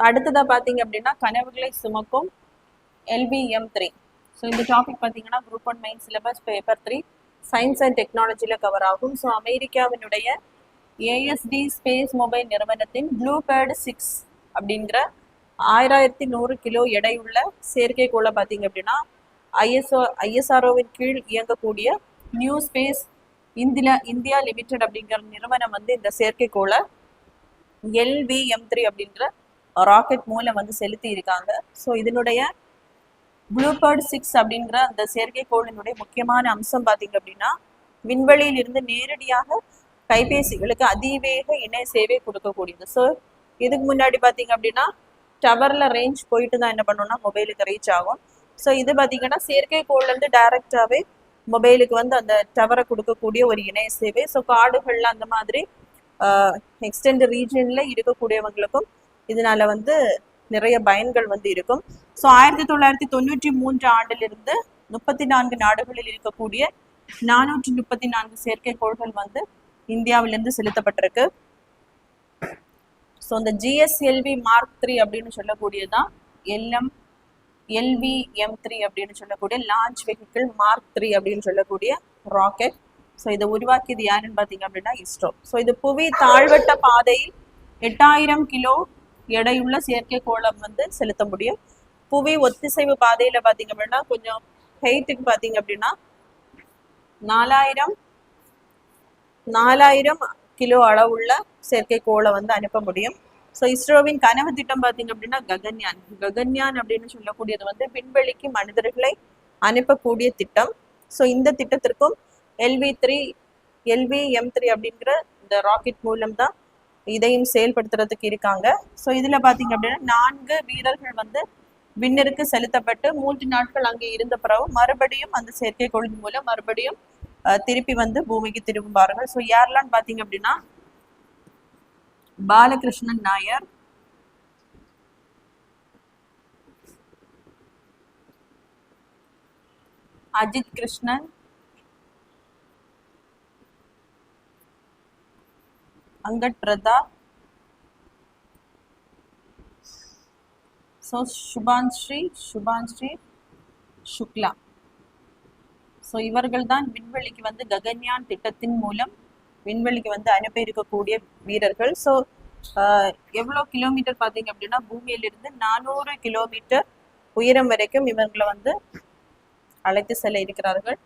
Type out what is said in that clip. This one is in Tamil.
அடுத்ததாக பார்த்தீங்க அப்படின்னா கனவுகளை சுமக்கும் LVM3. ஸோ இந்த டாபிக் பார்த்தீங்கன்னா group 1 main syllabus paper 3 science and டெக்னாலஜியில் கவர் ஆகும். ஸோ அமெரிக்காவினுடைய ASD ஸ்பேஸ் மொபைல் நிறுவனத்தின் ப்ளூபேர்டு 6 அப்படிங்கிற 1100 கிலோ எடையுள்ள செயற்கைக்கோளை பார்த்தீங்க அப்படின்னா ISROவின் கீழ் இயங்கக்கூடிய நியூ ஸ்பேஸ் இந்தியா லிமிடெட் அப்படிங்கிற நிறுவனம் வந்து இந்த செயற்கைக்கோளை LVM3 அப்படின்ற ராக்கெட் மூலம் வந்து செலுத்தி இருக்காங்க. ஸோ இதனுடைய ப்ளூபேர்டு 6 அப்படிங்கிற அந்த செயற்கைக்கோளினுடைய முக்கியமான அம்சம் பார்த்தீங்க அப்படின்னா விண்வெளியில் இருந்து நேரடியாக கைபேசிகளுக்கு அதிவேக இணைய சேவை கொடுக்கக்கூடியது. ஸோ இதுக்கு முன்னாடி பார்த்தீங்க அப்படின்னா டவர்ல ரேஞ்ச் போயிட்டு தான் என்ன பண்ணோம்னா மொபைலுக்கு ரீச் ஆகும். ஸோ இது பார்த்தீங்கன்னா செயற்கைக்கோள்லேருந்து டைரக்டாகவே மொபைலுக்கு வந்து அந்த டவரை கொடுக்கக்கூடிய ஒரு இணைய சேவை. ஸோ காடுகள்ல அந்த மாதிரி எக்ஸ்டெண்ட் ரீஜன்ல இருக்கக்கூடியவங்களுக்கும் இதனால வந்து நிறைய பயன்கள் வந்து இருக்கும். ஸோ 1993 ஆண்டிலிருந்து 34 நாடுகளில் இருக்கக்கூடிய 434 செயற்கைக்கோள்கள் வந்து இந்தியாவிலிருந்து செலுத்தப்பட்டிருக்கு. ஸோ இந்த GSLV Mark 3 அப்படின்னு சொல்லக்கூடியதான் LVM3 அப்படின்னு சொல்லக்கூடிய லான்ச் வெஹிக்கிள் Mark 3 அப்படின்னு சொல்லக்கூடிய ராக்கெட். ஸோ இதை உருவாக்கியது யாருன்னு பார்த்தீங்க அப்படின்னா இஸ்ரோ. ஸோ இது புவி தாழ்வட்ட பாதையில் 8000 கிலோ எடையுள்ள செயற்கைக்கோளை வந்து செலுத்த முடியும். புவி ஒத்திசைவு பாதையில பார்த்தீங்க அப்படின்னா கொஞ்சம் ஹைட்டுக்கு பார்த்தீங்க அப்படின்னா 4000 கிலோ அளவுள்ள செயற்கைக்கோளை வந்து அனுப்ப முடியும். ஸோ இஸ்ரோவின் கனவு திட்டம் பார்த்தீங்க அப்படின்னா ககன்யான் அப்படின்னு சொல்லக்கூடியது வந்து விண்வெளிக்கு மனிதர்களை அனுப்பக்கூடிய திட்டம். ஸோ இந்த திட்டத்திற்கும் LVM3 அப்படிங்கிற இந்த ராக்கெட் மூலம் தான் இதையும் செயல்படுத்துறதுக்கு இருக்காங்க. ஸோ இதுல பாத்தீங்க அப்படின்னா 4 வீரர்கள் வந்து விண்ணிற்கு செலுத்தப்பட்டு 3 நாட்கள் அங்கே இருந்த பிறகு மறுபடியும் அந்த செயற்கைக்கோளின் மூலம் மறுபடியும் திருப்பி வந்து பூமிக்கு திரும்புவார்கள். ஸோ யாரெல்லாம் பாத்தீங்க அப்படின்னா பாலகிருஷ்ணன் நாயர், அஜித் கிருஷ்ணன், அங்கட் பிரதாப், ஸோ சுபான்ஸ்ரீ சுக்லா. ஸோ இவர்கள் தான் விண்வெளிக்கு வந்து ககன்யான் திட்டத்தின் மூலம் விண்வெளிக்கு வந்து அனுப்பி இருக்கக்கூடிய வீரர்கள். ஸோ எவ்வளோ கிலோமீட்டர் பார்த்தீங்க அப்படின்னா பூமியிலிருந்து 400 கிலோமீட்டர் உயரம் வரைக்கும் இவங்களை வந்து அழைத்து செல்ல இருக்கிறார்கள்.